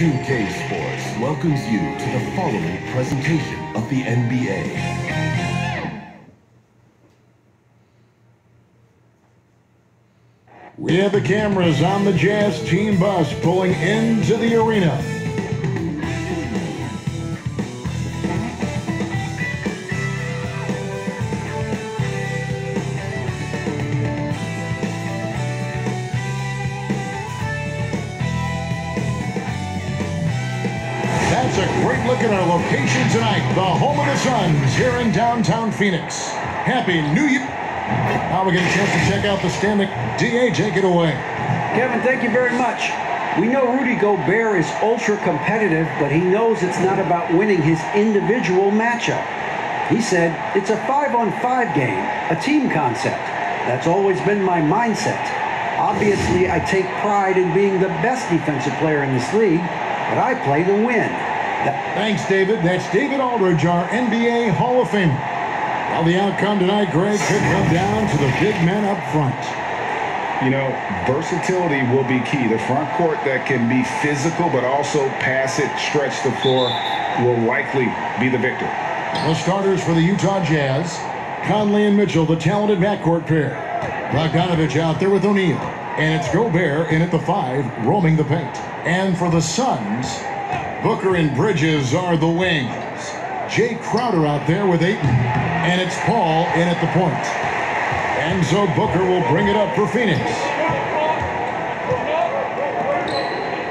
2K Sports welcomes you to the following presentation of the NBA. We have the cameras on the Jazz team bus pulling into the arena. That's a great look at our location tonight, the home of the Suns here in downtown Phoenix. Happy New Year. Now we get a chance to check out the standing. DA, take it away. Kevin, thank you very much. We know Rudy Gobert is ultra competitive, but he knows it's not about winning his individual matchup. He said, it's a 5-on-5 game, a team concept. That's always been my mindset. Obviously, I take pride in being the best defensive player in this league, but I play to win. Thanks, David. That's David Aldridge, our NBA Hall of Famer. Well, the outcome tonight, Greg, could come down to the big men up front. You know, versatility will be key. The front court that can be physical but also pass it, stretch the floor will likely be the victor. The starters for the Utah Jazz, Conley and Mitchell, the talented backcourt pair. Bogdanovich out there with O'Neal. And it's Gobert in at the 5, roaming the paint. And for the Suns, Booker and Bridges are the wings. Jay Crowder out there with Ayton. And it's Paul in at the point. And so Booker will bring it up for Phoenix.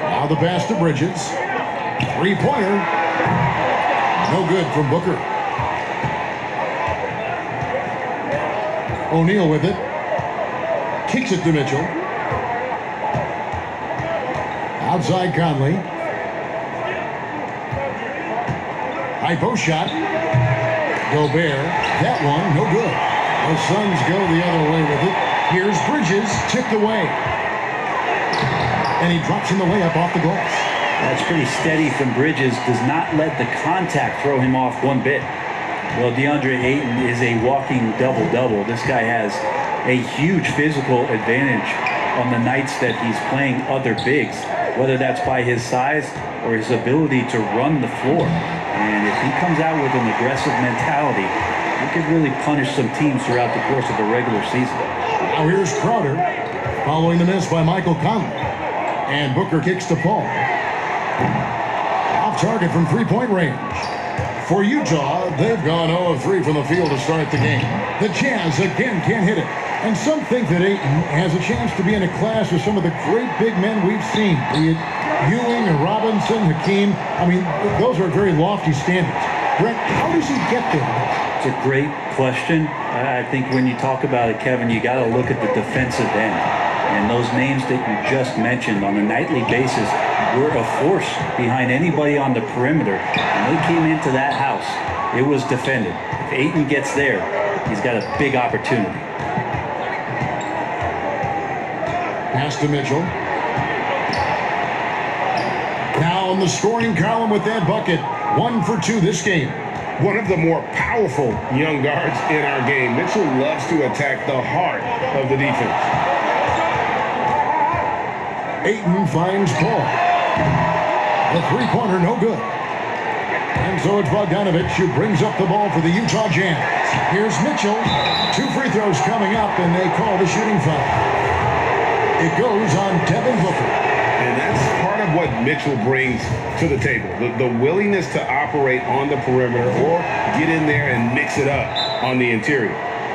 Now the pass to Bridges. Three-pointer. No good from Booker. O'Neal with it. Kicks it to Mitchell. Outside Conley. High post shot. Gobert. That one, no good. The Suns go the other way with it. Here's Bridges, tipped away. And he drops in the layup off the glass. That's pretty steady from Bridges. Does not let the contact throw him off one bit. Well, Deandre Ayton is a walking double-double. This guy has a huge physical advantage on the nights that he's playing other bigs, whether that's by his size or his ability to run the floor. And if he comes out with an aggressive mentality, he could really punish some teams throughout the course of the regular season. Now here's Crowder, following the miss by Michael Conley. And Booker kicks to Paul. Off target from three-point range. For Utah, they've gone 0 of 3 from the field to start the game. The Jazz again can't hit it. And some think that Ayton has a chance to be in a class with some of the great big men we've seen, be it Ewing or Robinson, Hakeem. I mean, those are very lofty standards. Brett, how does he get there? It's a great question. I think when you talk about it, Kevin, you got to look at the defensive end. And those names that you just mentioned on a nightly basis were a force behind anybody on the perimeter. When they came into that house, it was defended. If Ayton gets there, he's got a big opportunity. Pass to Mitchell. Now on the scoring column with that bucket. 1 for 2 this game. One of the more powerful young guards in our game. Mitchell loves to attack the heart of the defense. Ayton finds Paul. The three-pointer, no good. And so it's Bogdanovich who brings up the ball for the Utah Jazz. Here's Mitchell. 2 free throws coming up, and they call the shooting foul. It goes on Devin Booker. And that's part of what Mitchell brings to the table. The willingness to operate on the perimeter or get in there and mix it up on the interior.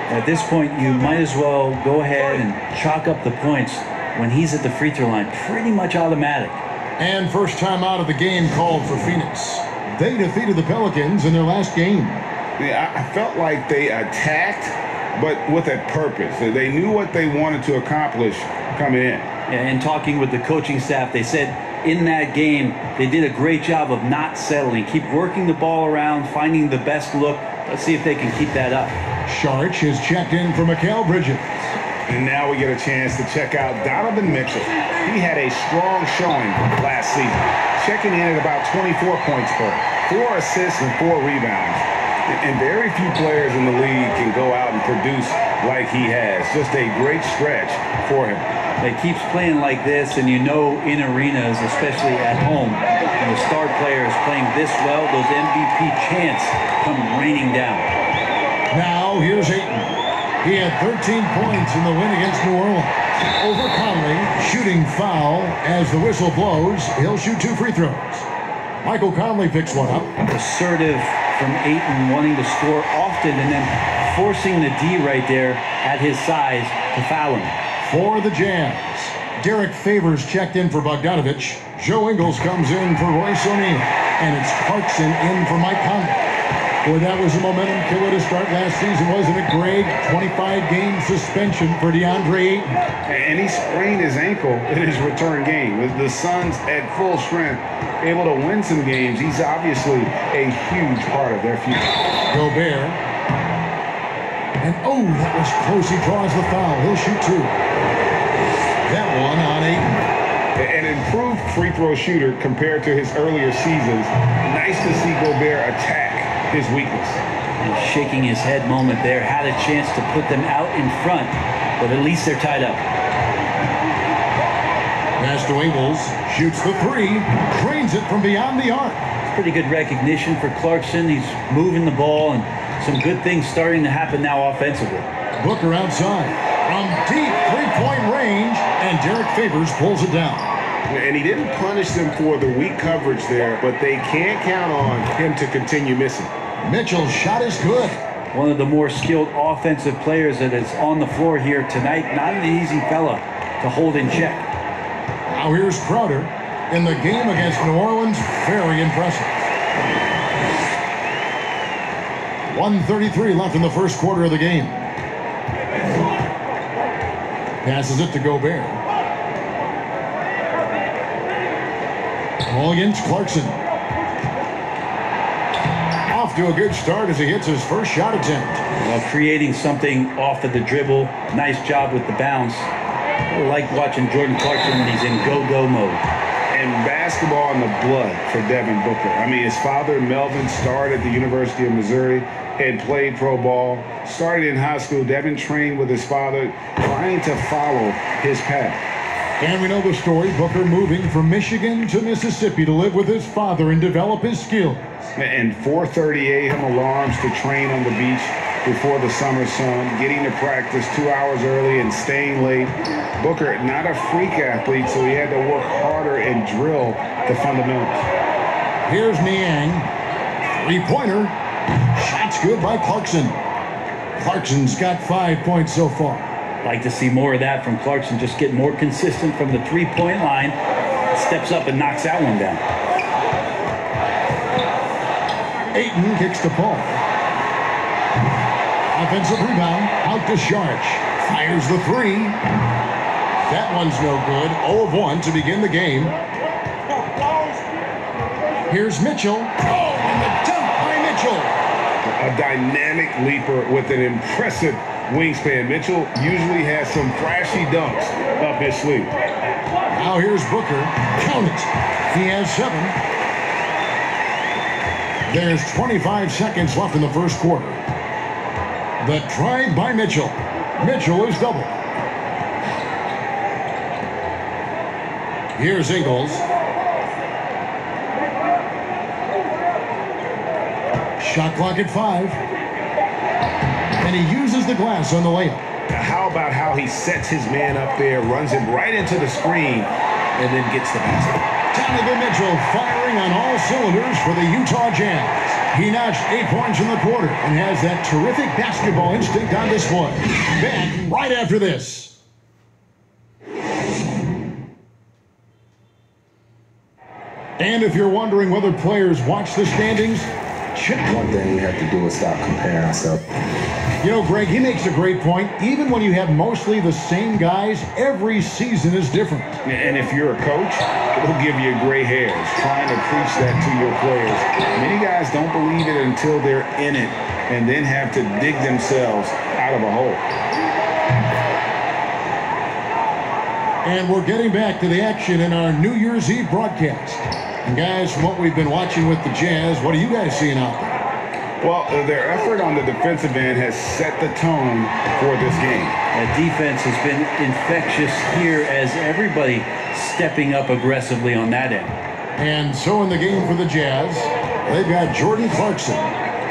At this point, you might as well go ahead and chalk up the points when he's at the free throw line. Pretty much automatic. And first time out of the game called for Phoenix. They defeated the Pelicans in their last game. Yeah, I felt like they attacked, but with a purpose. They knew what they wanted to accomplish coming in. And talking with the coaching staff, they said in that game, they did a great job of not settling. Keep working the ball around, finding the best look. Let's see if they can keep that up. Sharch is checked in for Mikal Bridges. And now we get a chance to check out Donovan Mitchell. He had a strong showing last season, checking in at about 24 points per, 4 assists and 4 rebounds. And very few players in the league can go out and produce like he has. Just a great stretch for him. He keeps playing like this, and you know in arenas, especially at home, When the star player is playing this well, those MVP chants come raining down. Now, here's Ayton. He had 13 points in the win against New Orleans. Over Conley, shooting foul. As the whistle blows, he'll shoot 2 free throws. Michael Conley picks one up. Assertive from Ayton, wanting to score often and then forcing the D right there at his size to foul him. For the Jazz, Derek Favors checked in for Bogdanovich. Joe Ingles comes in for Royce O'Neal. And it's Clarkson in for Mike Conley. Boy, that was a momentum killer to start last season, wasn't it, Greg? 25-game suspension for Deandre Ayton. And he sprained his ankle in his return game. With the Suns at full strength, able to win some games, he's obviously a huge part of their future. Gobert. And, oh, that was close. He draws the foul. He'll shoot 2. That one on Ayton. An improved free throw shooter compared to his earlier seasons. Nice to see Gobert attack his weakness. And shaking his head moment there, had a chance to put them out in front, but at least they're tied up. Pass to Ingles, shoots the 3, drains it from beyond the arc. Pretty good recognition for Clarkson. He's moving the ball and some good things starting to happen now offensively. Booker outside from deep three-point range, and Derek Favors pulls it down. And he didn't punish them for the weak coverage there, but they can't count on him to continue missing. Mitchell's shot is good. One of the more skilled offensive players that is on the floor here tonight. Not an easy fella to hold in check. Now here's Crowder. In the game against New Orleans, very impressive. 1:33 left in the first quarter of the game. Passes it to Gobert. Ball against Clarkson. Off to a good start as he hits his first shot attempt. Well, creating something off of the dribble. Nice job with the bounce. I like watching Jordan Clarkson when he's in go-go mode. And basketball in the blood for Devin Booker. I mean, his father, Melvin, started at the University of Missouri and played pro ball. Started in high school. Devin trained with his father, trying to follow his path. And we know the story, Booker moving from Michigan to Mississippi to live with his father and develop his skills. And 4:30 a.m. alarms to train on the beach before the summer sun, getting to practice 2 hours early and staying late. Booker, not a freak athlete, so he had to work harder and drill the fundamentals. Here's Niang. Three-pointer. Shot's good by Clarkson. Clarkson's got 5 points so far. Like to see more of that from Clarkson. Just get more consistent from the three-point line. Steps up and knocks that one down. Ayton kicks the ball. Offensive rebound. Out to Sharch. Fires the 3. That one's no good. 0 of 1 to begin the game. Here's Mitchell. Oh, and the dunk by Mitchell. A dynamic leaper with an impressive wingspan. Mitchell usually has some flashy dunks up his sleeve. Now here's Booker. Count it. He has 7. There's 25 seconds left in the first quarter. The drive by Mitchell. Mitchell is double. Here's Ingles. Shot clock at 5. And he uses the glass on the layup. How about how he sets his man up there, runs him right into the screen, and then gets the basket. Donovan Mitchell firing on all cylinders for the Utah Jazz. He notched 8 points in the quarter and has that terrific basketball instinct on display. Back right after this. And if you're wondering whether players watch the standings, check. One thing we have to do is stop comparing ourselves. You know, Greg, he makes a great point. Even when you have mostly the same guys, every season is different. And if you're a coach, it'll give you gray hairs trying to preach that to your players. Many guys don't believe it until they're in it and then have to dig themselves out of a hole. And we're getting back to the action in our New Year's Eve broadcast. And guys, from what we've been watching with the Jazz, what are you guys seeing out there? Well, their effort on the defensive end has set the tone for this game. The defense has been infectious here as everybody stepping up aggressively on that end. And so in the game for the Jazz, they've got Jordan Clarkson.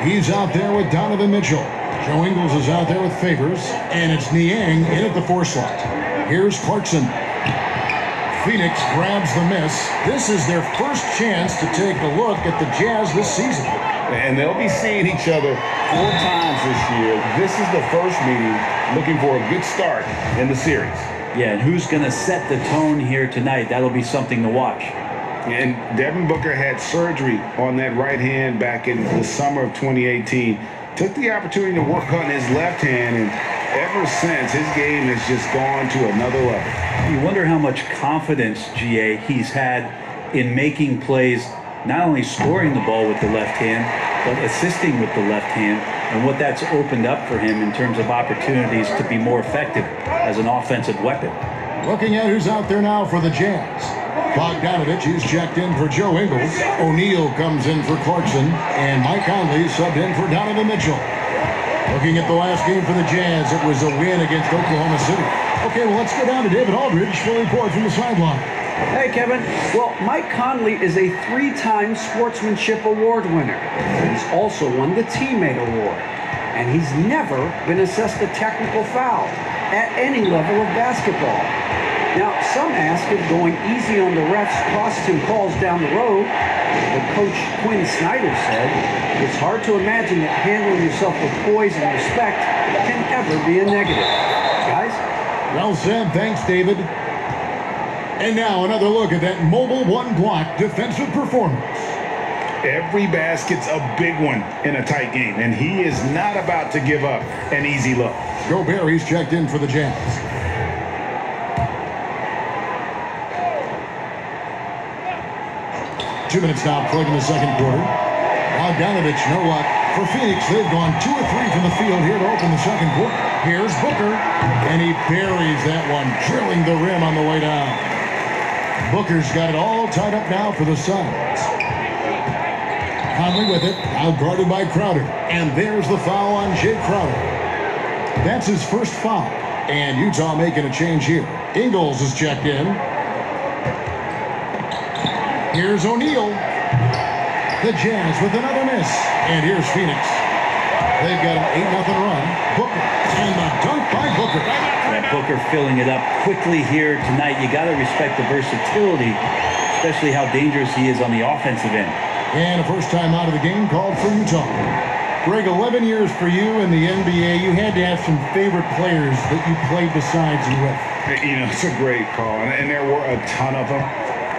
He's out there with Donovan Mitchell. Joe Ingles is out there with Favors. And it's Niang in at the 4 slot. Here's Clarkson. Phoenix grabs the miss. This is their first chance to take a look at the Jazz this season. And they'll be seeing each other 4 times this year. This is the first meeting, looking for a good start in the series. Yeah, and who's going to set the tone here tonight? That'll be something to watch. And Devin Booker had surgery on that right hand back in the summer of 2018. Took the opportunity to work on his left hand, and ever since, his game has just gone to another level. You wonder how much confidence, GA, he's had in making plays, not only scoring the ball with the left hand, but assisting with the left hand, and what that's opened up for him in terms of opportunities to be more effective as an offensive weapon. Looking at who's out there now for the Jazz. Bogdanovich is checked in for Joe Ingles. O'Neal comes in for Clarkson. And Mike Conley subbed in for Donovan Mitchell. Looking at the last game for the Jazz, it was a win against Oklahoma City. Okay, well, let's go down to David Aldridge for a report from the sideline. Hey, Kevin. Well, Mike Conley is a 3-time Sportsmanship Award winner. He's also won the Teammate Award. And he's never been assessed a technical foul at any level of basketball. Now, some ask if going easy on the refs costs him calls down the road. But Coach Quinn Snyder said, it's hard to imagine that handling yourself with poise and respect can ever be a negative. Guys? Well said. Thanks, David. And now another look at that mobile one-block defensive performance. Every basket's a big one in a tight game, and he is not about to give up an easy look. Gobert, he's checked in for the Jazz. 2 minutes now played in the second quarter. Bogdanovich, no luck. For Phoenix, they've gone 2 of 3 from the field here to open the second quarter. Here's Booker, and he buries that one, drilling the rim on the way down. Booker's got it all tied up now for the Suns. Conley with it, out guarded by Crowder. And there's the foul on Jay Crowder. That's his first foul. And Utah making a change here. Ingles is checked in. Here's O'Neal. The Jazz with another miss. And here's Phoenix. They've got an 8-0 run. Booker. And the dunk by Booker. Yeah, Booker filling it up quickly here tonight. You got to respect the versatility, especially how dangerous he is on the offensive end. And a first time out of the game called for Utah. Greg, 11 years for you in the NBA. You had to have some favorite players that you played besides you with. You know, it's a great call, and there were a ton of them.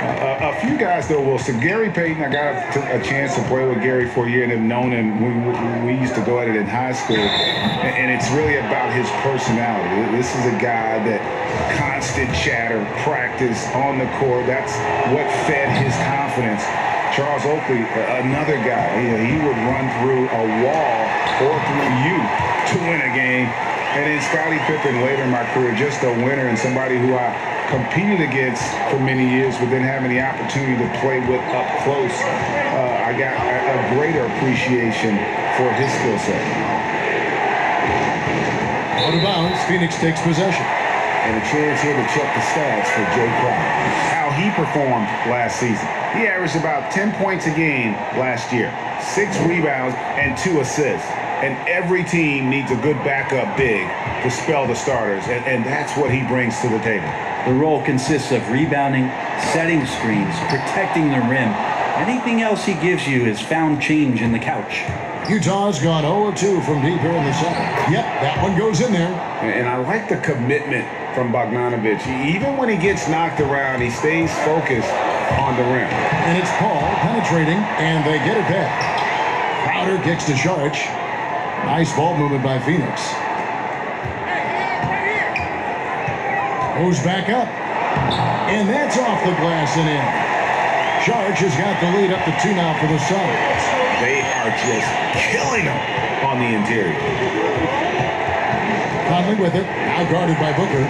A few guys, though, Wilson. Gary Payton, I got a chance to play with Gary for a year and have known him. We used to go at it in high school, and it's really about his personality. This is a guy that constant chatter, practice on the court. That's what fed his confidence. Charles Oakley, another guy, he would run through a wall or through you to win a game. And then Scottie Pippen, later in my career, just a winner and somebody who I competed against for many years, but then having the opportunity to play with up close, I got a greater appreciation for his skill set. Out of bounds, Phoenix takes possession. And a chance here to check the stats for Jay Crowder. How he performed last season. He averaged about 10 points a game last year, 6 rebounds and 2 assists. And every team needs a good backup big to spell the starters, and that's what he brings to the table. The role consists of rebounding, setting screens, protecting the rim. Anything else he gives you is found change in the couch. Utah's gone 0-2 from deep here in the second. Yep, that one goes in there. And I like the commitment from Bogdanovich. Even when he gets knocked around, he stays focused on the rim. And it's Paul penetrating, and they get it back. Crowder kicks to Saric. Nice ball movement by Phoenix. Goes back up. And that's off the glass and in. Saric has got the lead up to 2 now for the Suns. They are just killing them on the interior. Conley with it, now guarded by Booker.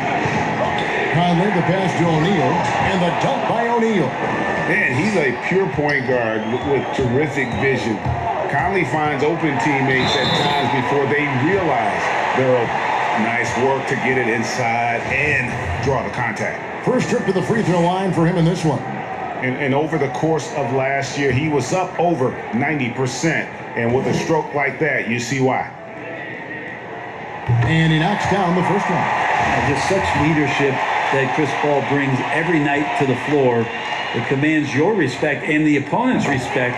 Conley, the pass to O'Neal, and the dunk by O'Neal. Man, he's a pure point guard with terrific vision. Conley finds open teammates at times before they realize they're open. Nice work to get it inside and draw the contact. First trip to the free throw line for him in this one. And over the course of last year, he was up over 90%. And with a stroke like that, you see why. And he knocks down the first one. Just such leadership that Chris Paul brings every night to the floor. It commands your respect and the opponent's respect,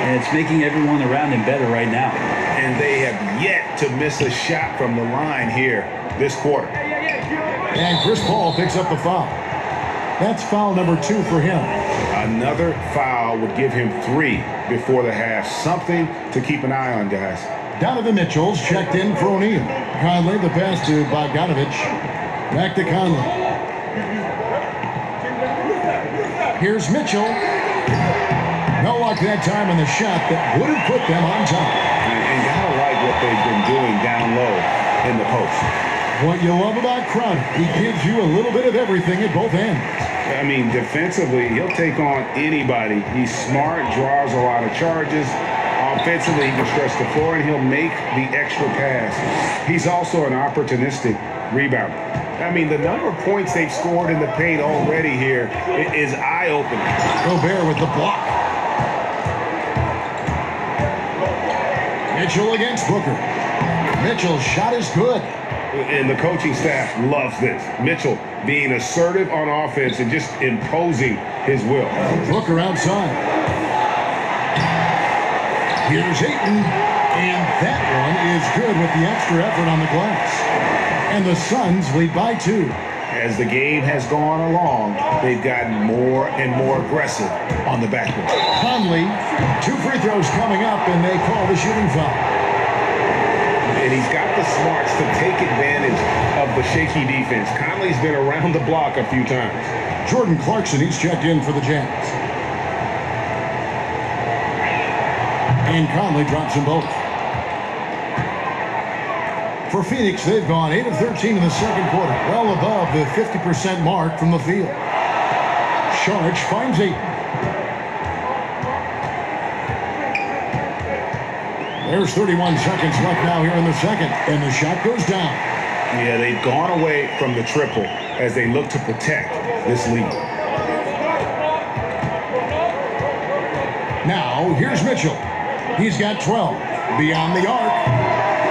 and it's making everyone around him better right now. And they have yet to miss a shot from the line here this quarter. And Chris Paul picks up the foul. That's foul number 2 for him. Another foul would give him 3 before the half. Something to keep an eye on, guys. Donovan Mitchell's checked in for O'Neal. Conley, the pass to Bogdanovich. Back to Conley. Here's Mitchell. No luck that time on the shot that would have put them on top. And gotta like what they've been doing down low in the post. What you love about Crowder, he gives you a little bit of everything at both ends. I mean, defensively, he'll take on anybody. He's smart, draws a lot of charges. Offensively, he can stretch the floor, and he'll make the extra pass. He's also an opportunistic rebounder. I mean, the number of points they've scored in the paint already here is eye-opening. Gobert with the block. Mitchell against Booker. Mitchell's shot is good. And the coaching staff loves this. Mitchell being assertive on offense and just imposing his will. Booker outside. Here's Ayton, and that one is good with the extra effort on the glass. And the Suns lead by 2. As the game has gone along, they've gotten more and more aggressive on the backboard. Conley, 2 free throws coming up, and they call the shooting foul. And he's got the smarts to take advantage of the shaky defense. Conley's been around the block a few times. Jordan Clarkson, he's checked in for the Jazz. And Conley drops them both. For Phoenix, they've gone 8 of 13 in the second quarter, well above the 50% mark from the field. Saric finds Ayton. There's 31 seconds left now here in the second, and the shot goes down. Yeah, they've gone away from the triple as they look to protect this lead. Now, here's Mitchell. He's got 12. Beyond the arc.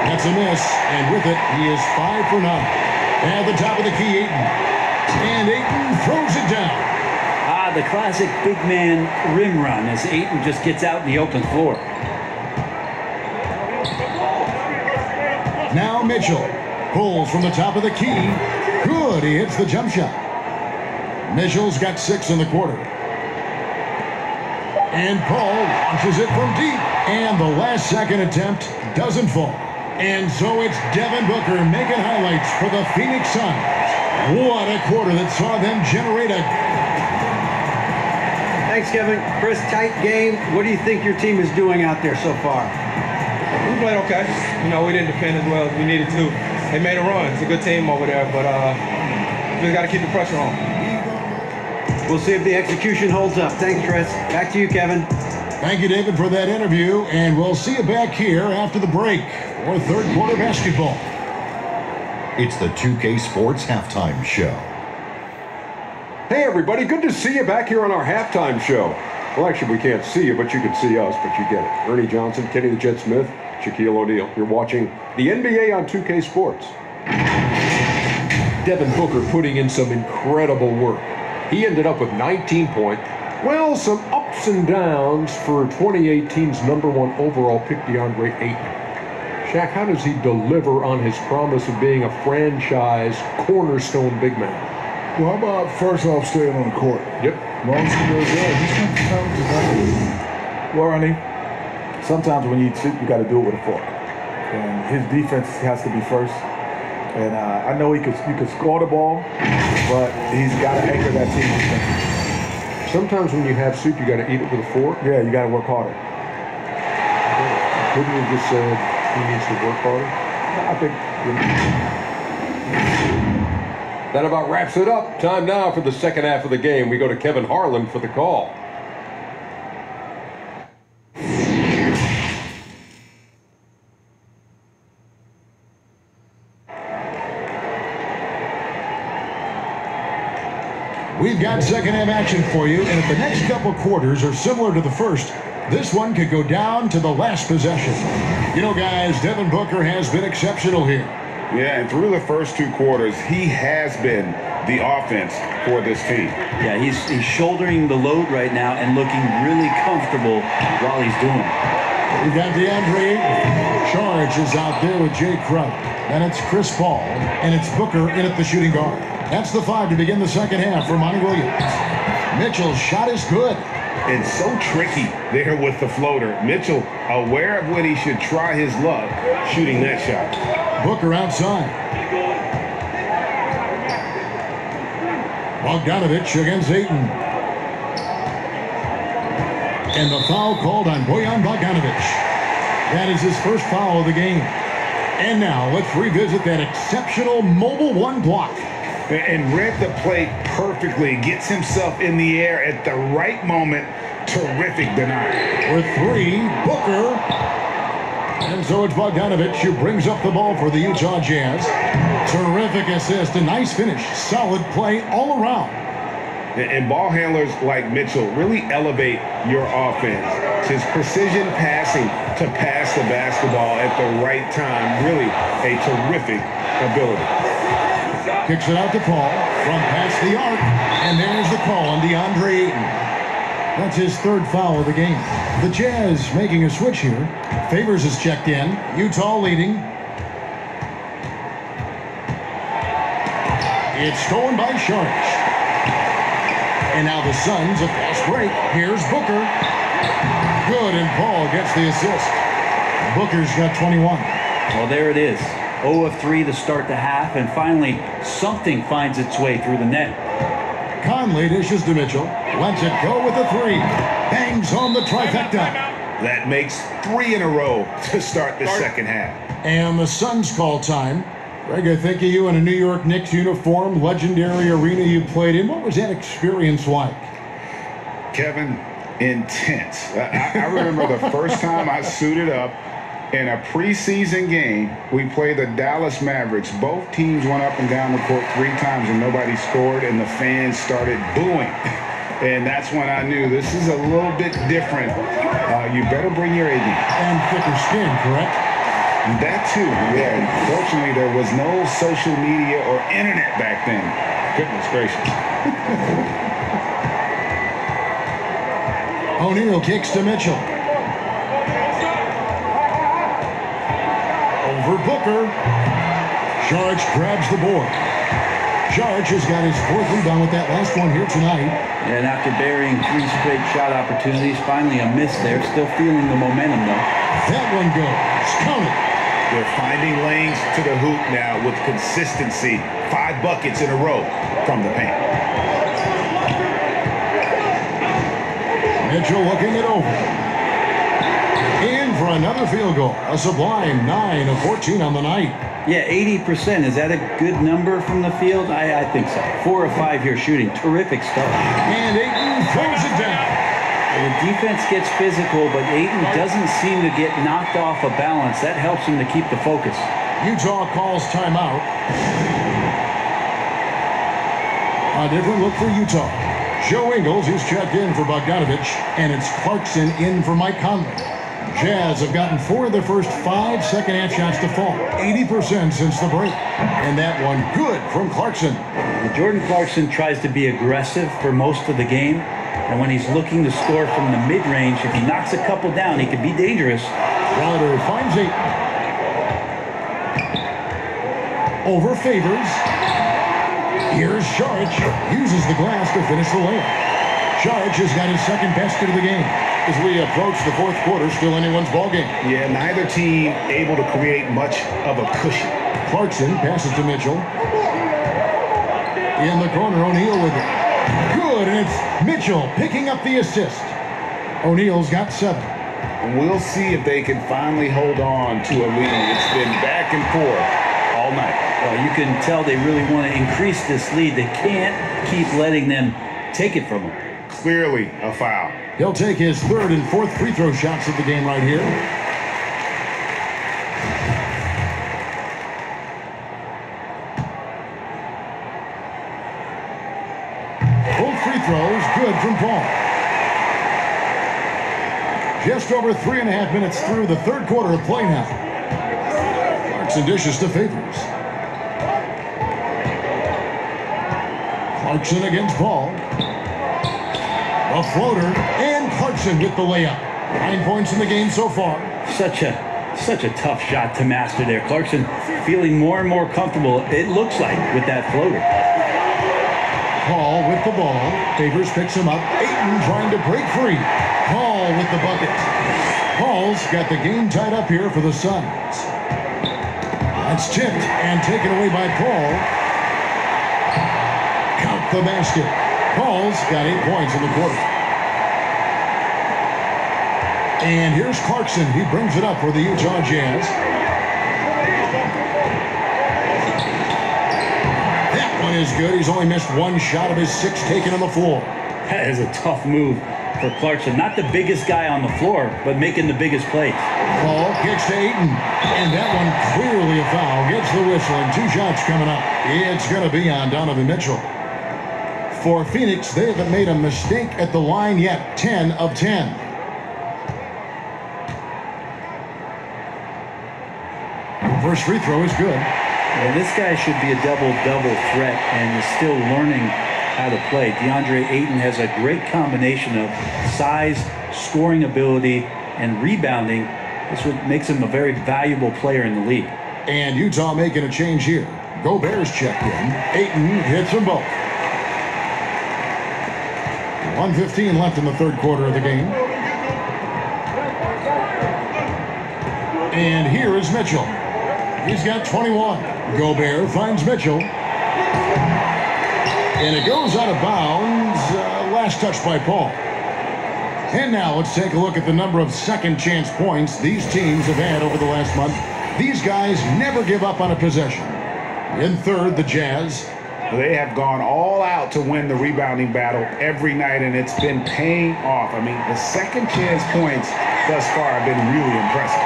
That's a miss, and with it, he is 5 for 9. At the top of the key, Ayton. And Ayton throws it down. The classic big man rim run as Ayton just gets out in the open floor. Now Mitchell pulls from the top of the key. Good, he hits the jump shot. Mitchell's got 6 in the quarter. And Paul launches it from deep. And the last second attempt doesn't fall. And so it's Devin Booker making highlights for the Phoenix Suns. What a quarter that saw them generate a... Thanks, Kevin. Chris, tight game. What do you think your team is doing out there so far? We played okay. You know, we didn't defend as well as we needed to. They made a run. It's a good team over there, but we just got to keep the pressure on. We'll see if the execution holds up. Thanks, Chris. Back to you, Kevin. Thank you, David, for that interview, and we'll see you back here after the break for third quarter basketball. It's the 2K Sports Halftime Show. Hey, everybody. Good to see you back here on our halftime show. Well, actually, we can't see you, but you can see us, but you get it. Ernie Johnson, Kenny the Jet Smith, Shaquille O'Neal. You're watching the NBA on 2K Sports. Devin Booker putting in some incredible work. He ended up with 19 points. Well, some ups and downs for 2018's #1 overall pick, Deandre Ayton. Shaq, how does he deliver on his promise of being a franchise cornerstone big man? Well, how about first off staying on the court? Yep. As long as he does that, he's going to come to that. Well, Ronnie, sometimes when you shoot, you got to do it with a fork. And his defense has to be first. And I know you could score the ball, but he's got to anchor that team defense. Sometimes when you have soup, you got to eat it with a fork. Yeah, you got to work harder. Couldn't you just say he needs to work harder? I think. That about wraps it up. Time now for the second half of the game. We go to Kevin Harlan for the call. We've got second half action for you, and if the next couple quarters are similar to the first, this one could go down to the last possession. You know, guys, Devin Booker has been exceptional here. Yeah, and through the first 2 quarters, he has been the offense for this team. Yeah, he's shouldering the load right now and looking really comfortable while he's doing it. We've got Deandre Ayton. Charge is out there with Jay Crowder. Then it's Chris Paul, and it's Booker in at the shooting guard. That's the 5 to begin the second half for Monty Williams. Mitchell's shot is good. It's so tricky there with the floater. Mitchell aware of when he should try his luck shooting that shot. Booker outside. Bogdanovich against Ayton. And the foul called on Bojan Bogdanovich. That is his first foul of the game. And now let's revisit that exceptional mobile 1 block. And read the play perfectly. Gets himself in the air at the right moment. Terrific denial. For 3, Booker. And so it's Bogdanovich who brings up the ball for the Utah Jazz. Terrific assist, a nice finish. Solid play all around. And ball handlers like Mitchell really elevate your offense. His precision passing to pass the basketball at the right time. Really a terrific ability. Kicks it out to Paul from past the arc. And there's the call on Deandre Ayton. That's his 3rd foul of the game. The Jazz making a switch here. Favors is checked in. Utah leading. It's stolen by Sharks. And now the Suns, a fast break. Here's Booker. Good, and Paul gets the assist. Booker's got 21. Well, there it is. 0 of 3 to start the half, and finally something finds its way through the net. Conley dishes to Mitchell. Lets it go with a 3. Bangs home the trifecta. That makes 3 in a row to start the second half. And the Suns call time. Greg, I think of you in a New York Knicks uniform, legendary arena you played in. What was that experience like? Kevin, intense. I remember the first time I suited up in a preseason game. We played the Dallas Mavericks. Both teams went up and down the court 3 times and nobody scored, and the fans started booing. And that's when I knew this is a little bit different. You better bring your A game. And thicker skin, correct? That too, yeah. Fortunately, there was no social media or internet back then. Goodness gracious. O'Neal kicks to Mitchell. Over Booker. Sharge grabs the board. Sharge has got his 4th rebound with that last one here tonight. And after burying 3 straight shot opportunities, finally a miss there. Still feeling the momentum, though. That one goes. Count it. They're finding lanes to the hoop now with consistency. 5 buckets in a row from the paint. Mitchell looking it over. In for another field goal. A sublime 9 of 14 on the night. Yeah, 80%. Is that a good number from the field? I think so. 4 of 5 here shooting. Terrific stuff. And Ayton throws it down. The defense gets physical, but Ayton doesn't seem to get knocked off of balance. That helps him to keep the focus. Utah calls timeout. A different look for Utah. Joe Ingles is checked in for Bogdanovich, and it's Clarkson in for Mike Conley. Jazz have gotten 4 of their first 5 second-half shots to fall. 80% since the break. And that one good from Clarkson. Jordan Clarkson tries to be aggressive for most of the game. And when he's looking to score from the mid-range, if he knocks a couple down, he could be dangerous. Crowder finds Ayton. Over Favors. Here's Sharge. Uses the glass to finish the layup. Sharge has got his 2nd basket of the game. As we approach the 4th quarter, still anyone's ballgame. Yeah, neither team able to create much of a cushion. Clarkson passes to Mitchell. In the corner, O'Neal with it. Good, and it's Mitchell picking up the assist. O'Neal's got 7. We'll see if they can finally hold on to a lead. It's been back and forth all night. Well, you can tell they really want to increase this lead. They can't keep letting them take it from them. Clearly a foul. He'll take his 3rd and 4th free throw shots of the game right here. Just over 3.5 minutes through the third quarter of play now. Clarkson dishes to Favors. Clarkson against Paul. A floater, and Clarkson with the layup. 9 points in the game so far. Such a tough shot to master there. Clarkson feeling more and more comfortable, it looks like, with that floater. Paul with the ball. Favors picks him up. Ayton trying to break free. Paul with the bucket. Paul's got the game tied up here for the Suns. That's tipped and taken away by Paul. Count the basket. Paul's got 8 points in the quarter. And here's Clarkson. He brings it up for the Utah Jazz. That one is good. He's only missed one shot of his 6 taken on the floor. That is a tough move for Clarkson. Not the biggest guy on the floor, but making the biggest plays. Ball kicks to Ayton. And that one clearly a foul. Gets the whistle and 2 shots coming up. It's going to be on Donovan Mitchell. For Phoenix, they haven't made a mistake at the line yet. 10 of 10. First free throw is good. Well, this guy should be a double-double threat and is still learning how to play. Deandre Ayton has a great combination of size, scoring ability, and rebounding. This makes him a very valuable player in the league. And Utah making a change here. Gobert's checked in. Ayton hits them both. 1:15 left in the third quarter of the game. And here is Mitchell. He's got 21. Gobert finds Mitchell. And it goes out of bounds. Last touch by Paul. And now let's take a look at the number of second chance points these teams have had over the last month. These guys never give up on a possession. In third, the Jazz. They have gone all out to win the rebounding battle every night, and it's been paying off. I mean, the second chance points thus far have been really impressive.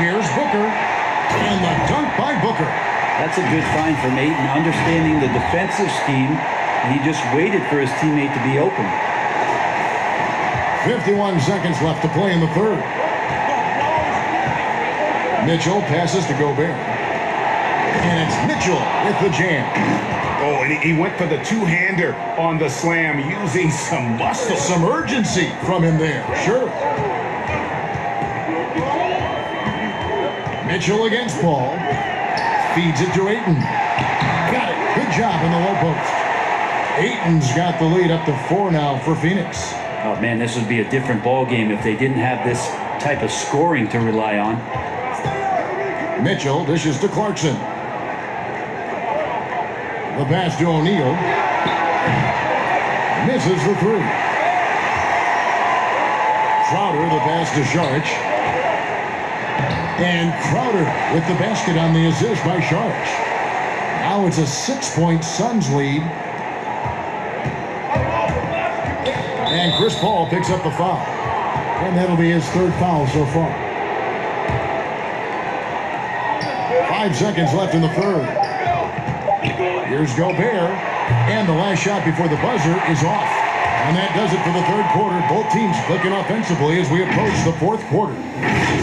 Here's Booker. And the dunk by Booker. That's a good find from Ayton, understanding the defensive scheme, and he just waited for his teammate to be open. 51 seconds left to play in the third. Mitchell passes to Gobert. And it's Mitchell with the jam. Oh, and he went for the two-hander on the slam, using some muscle. Some urgency from him there, sure. Mitchell against Paul. Feeds it to Ayton. Got it. Good job in the low post. Ayton's got the lead up to 4 now for Phoenix. Oh, man, this would be a different ball game if they didn't have this type of scoring to rely on. Mitchell dishes to Clarkson. The pass to O'Neal. Misses the 3. Crowder, the pass to Saric. And Crowder with the basket on the assist by Saric. Now it's a 6-point Suns lead. And Chris Paul picks up the foul. And that'll be his 3rd foul so far. 5 seconds left in the third. Here's Gobert. And the last shot before the buzzer is off. And that does it for the third quarter. Both teams clicking offensively as we approach the fourth quarter.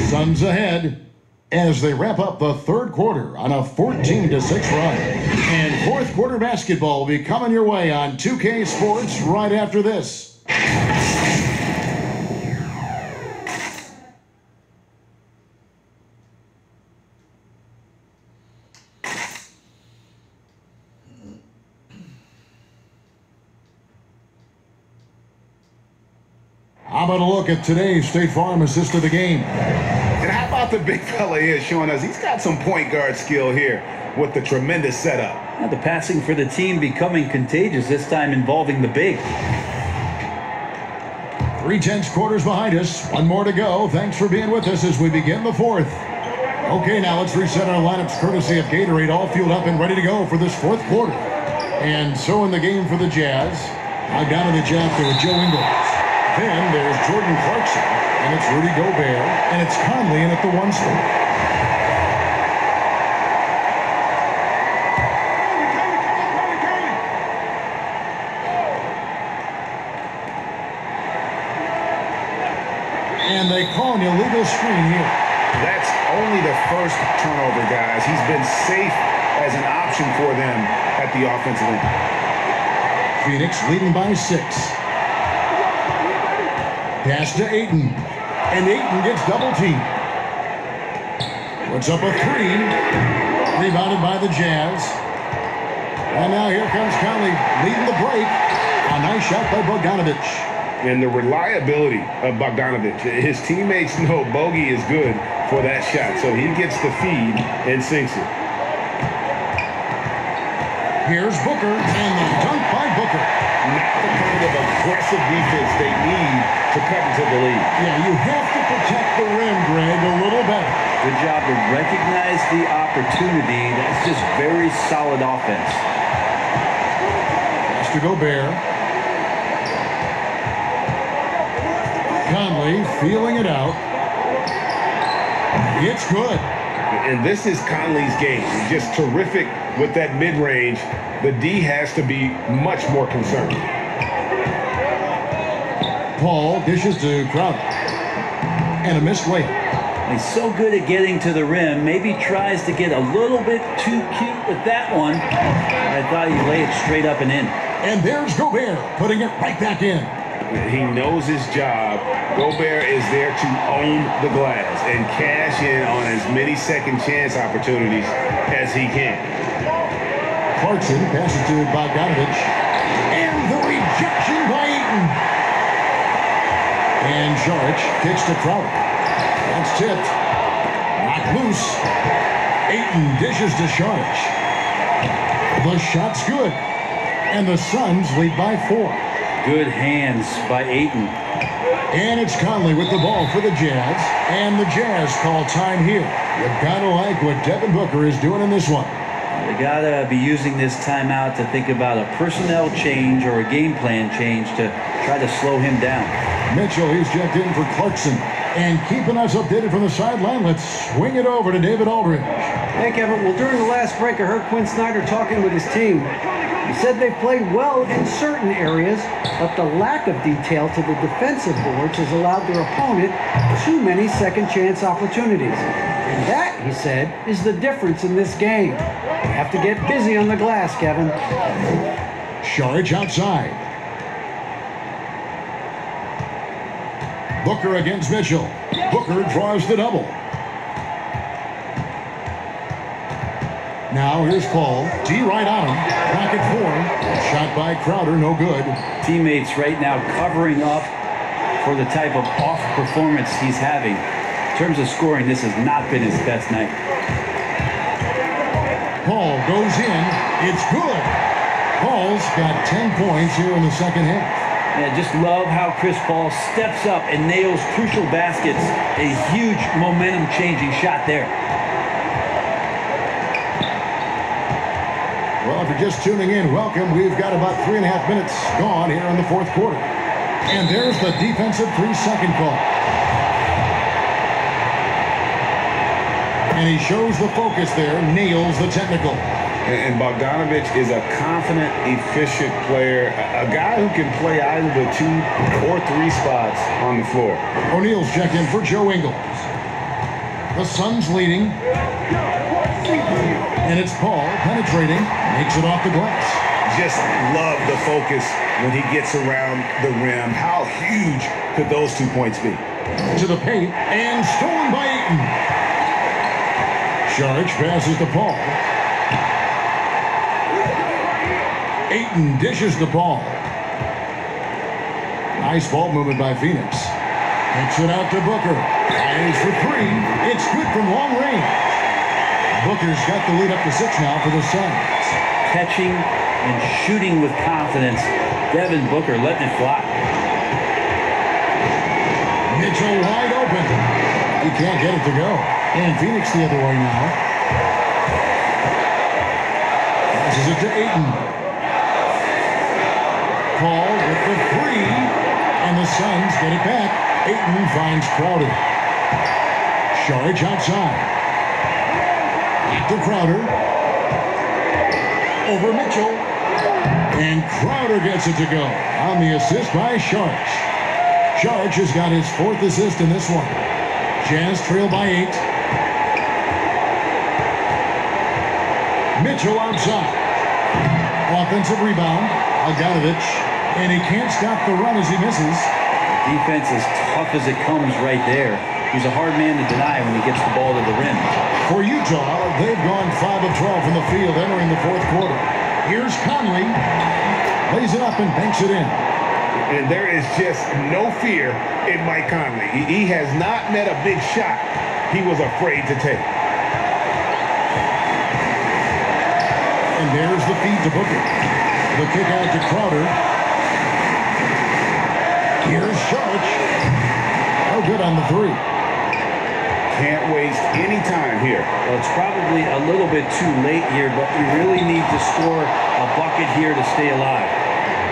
Suns ahead as they wrap up the third quarter on a 14-6 run. And fourth quarter basketball will be coming your way on 2K Sports right after this. How about a look at today's State Farm assist of the game? And how about the big fella here showing us he's got some point guard skill here with the tremendous setup. Now the passing for the team becoming contagious, this time involving the big. 3/10 quarters behind us. One more to go. Thanks for being with us as we begin the fourth. Okay, now let's reset our lineups courtesy of Gatorade, all fueled up and ready to go for this fourth quarter. And so in the game for the Jazz, Untitled Chapter with Joe Ingles. Then there's Jordan Clarkson, and it's Rudy Gobert, and it's Conley in at the 1 spot. And they call an illegal screen here. That's only the first turnover, guys. He's been safe as an option for them at the offensive end. Phoenix leading by 6. Pass to Ayton. And Ayton gets double teamed. Puts up a 3. Rebounded by the Jazz. And now here comes Conley leading the break. A nice shot by Bogdanovich. And the reliability of Bogdanovich. His teammates know Bogey is good for that shot. So he gets the feed and sinks it. Here's Booker, and the dunk by Booker. Not the kind of aggressive defense they need to cut into the lead. Yeah, you have to protect the rim, Greg, a little better. Good job to recognize the opportunity. That's just very solid offense. Pass to Gobert. Conley feeling it out. It's good. And this is Conley's game. Just terrific with that mid-range. The D has to be much more concerned. Paul dishes to Crowder. And a missed layup. He's so good at getting to the rim. Maybe tries to get a little bit too cute with that one. I thought he'd lay it straight up and in. And there's Gobert putting it right back in. He knows his job. Gobert is there to own the glass and cash in on as many second chance opportunities as he can. Clarkson passes to Bogdanovich. And the rejection by Ayton. And Saric kicks to Crowder. That's tipped. Knocked loose. Ayton dishes to Saric. The shot's good. And the Suns lead by 4. Good hands by Ayton. And it's Conley with the ball for the Jazz. And the Jazz call time here. You've got to like what Devin Booker is doing in this one. They got to be using this timeout to think about a personnel change or a game plan change to try to slow him down. Mitchell, he's checked in for Clarkson. And keeping us updated from the sideline, let's swing it over to David Aldridge. Hey, Kevin. Well, during the last break, I heard Quinn Snyder talking with his team. He said they've played well in certain areas, but the lack of detail to the defensive boards has allowed their opponent too many second-chance opportunities. And that, he said, is the difference in this game. You have to get busy on the glass, Kevin. Saric outside. Booker against Mitchell. Booker draws the double. Now here's Paul. D right on him. Back at 4. Shot by Crowder, no good. Teammates right now covering up for the type of off performance he's having. In terms of scoring, this has not been his best night. Paul goes in. It's good. Paul's got 10 points here in the second half. Yeah, just love how Chris Paul steps up and nails crucial baskets. A huge momentum-changing shot there. Well, if you're just tuning in, welcome. We've got about 3.5 minutes gone here in the fourth quarter. And there's the defensive 3-second call. And he shows the focus there, nails the technical. And Bogdanovich is a confident, efficient player, a guy who can play either the 2 or 3 spots on the floor. O'Neal's checked in for Joe Ingles. The Suns leading. And it's Paul penetrating, makes it off the glass. Just love the focus when he gets around the rim. How huge could those 2 points be? To the paint, and stolen by Ayton. Saric passes to Paul. Ayton dishes the ball. Nice ball movement by Phoenix. Kicks it out to Booker. Fires for 3. It's good from long range. Booker's got the lead up to 6 now for the Suns. Catching and shooting with confidence. Devin Booker letting it fly. Mitchell wide open. He can't get it to go. And Phoenix the other way now. Passes it to Ayton. Paul with the 3, and the Suns get it back. Ayton finds Crowder. Saric outside. Back to Crowder. Over Mitchell. And Crowder gets it to go on the assist by Saric. Sharge has got his 4th assist in this one. Jazz trail by 8. Mitchell outside. Offensive rebound. Bogdanovich. And he can't stop the run as he misses. Defense as tough as it comes right there. He's a hard man to deny when he gets the ball to the rim. For Utah, they've gone 5 of 12 from the field entering the 4th quarter. Here's Conley. Lays it up and banks it in. And there is just no fear in Mike Conley. He has not met a big shot he was afraid to take. And there's the feed to Booker. The kick out to Crowder. Here's Sharge. No good on the 3. Can't waste any time here. Well, it's probably a little bit too late here, but you really need to score a bucket here to stay alive.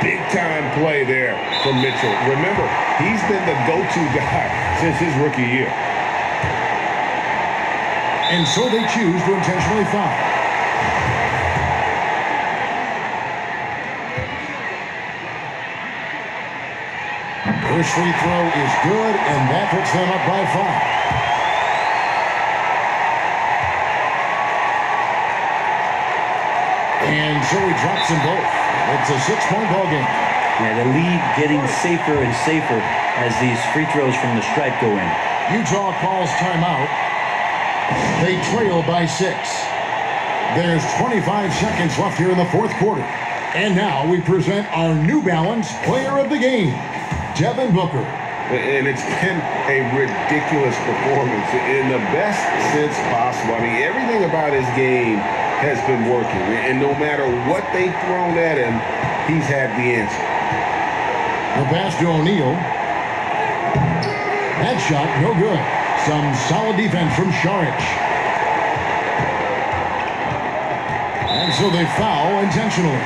Big time play there from Mitchell. Remember, he's been the go-to guy since his rookie year. And so they choose to intentionally foul. First free throw is good, and that puts them up by 5. And so he drops them both. It's a 6-point ball game. Yeah, the lead getting safer and safer as these free throws from the stripe go in. Utah calls timeout. They trail by 6. There's 25 seconds left here in the 4th quarter. And now we present our New Balance Player of the Game, Devin Booker. And it's been a ridiculous performance in the best sense possible. I mean, everything about his game has been working. And no matter what they've thrown at him, he's had the answer. The pass to O'Neal. That shot, no good. Some solid defense from Saric. And so they foul intentionally.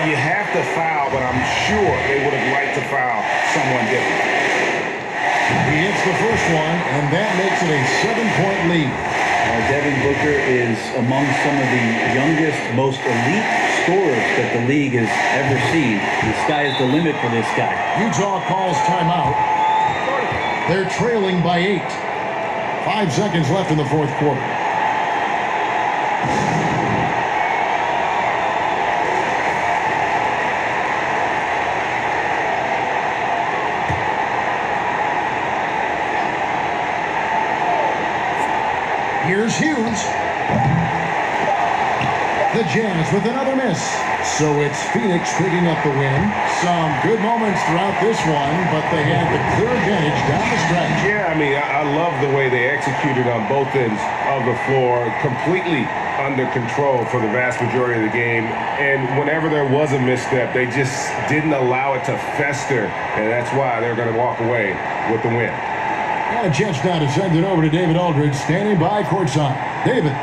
You have to foul, but I'm sure they would have liked to foul someone different. He hits the first one, and that makes it a 7-point lead. Devin Booker is among some of the youngest, most elite scorers that the league has ever seen. The sky is the limit for this guy. Utah calls timeout. They're trailing by 8. 5 seconds left in the 4th quarter. Here's Hughes. The Jazz with another miss. So it's Phoenix picking up the win. Some good moments throughout this one, but they had the clear advantage down the stretch. Yeah, I mean, I love the way they executed on both ends of the floor. Completely under control for the vast majority of the game. And whenever there was a misstep, they just didn't allow it to fester. And that's why they're going to walk away with the win. And a chance now to send it over to David Aldridge, standing by courtside. David.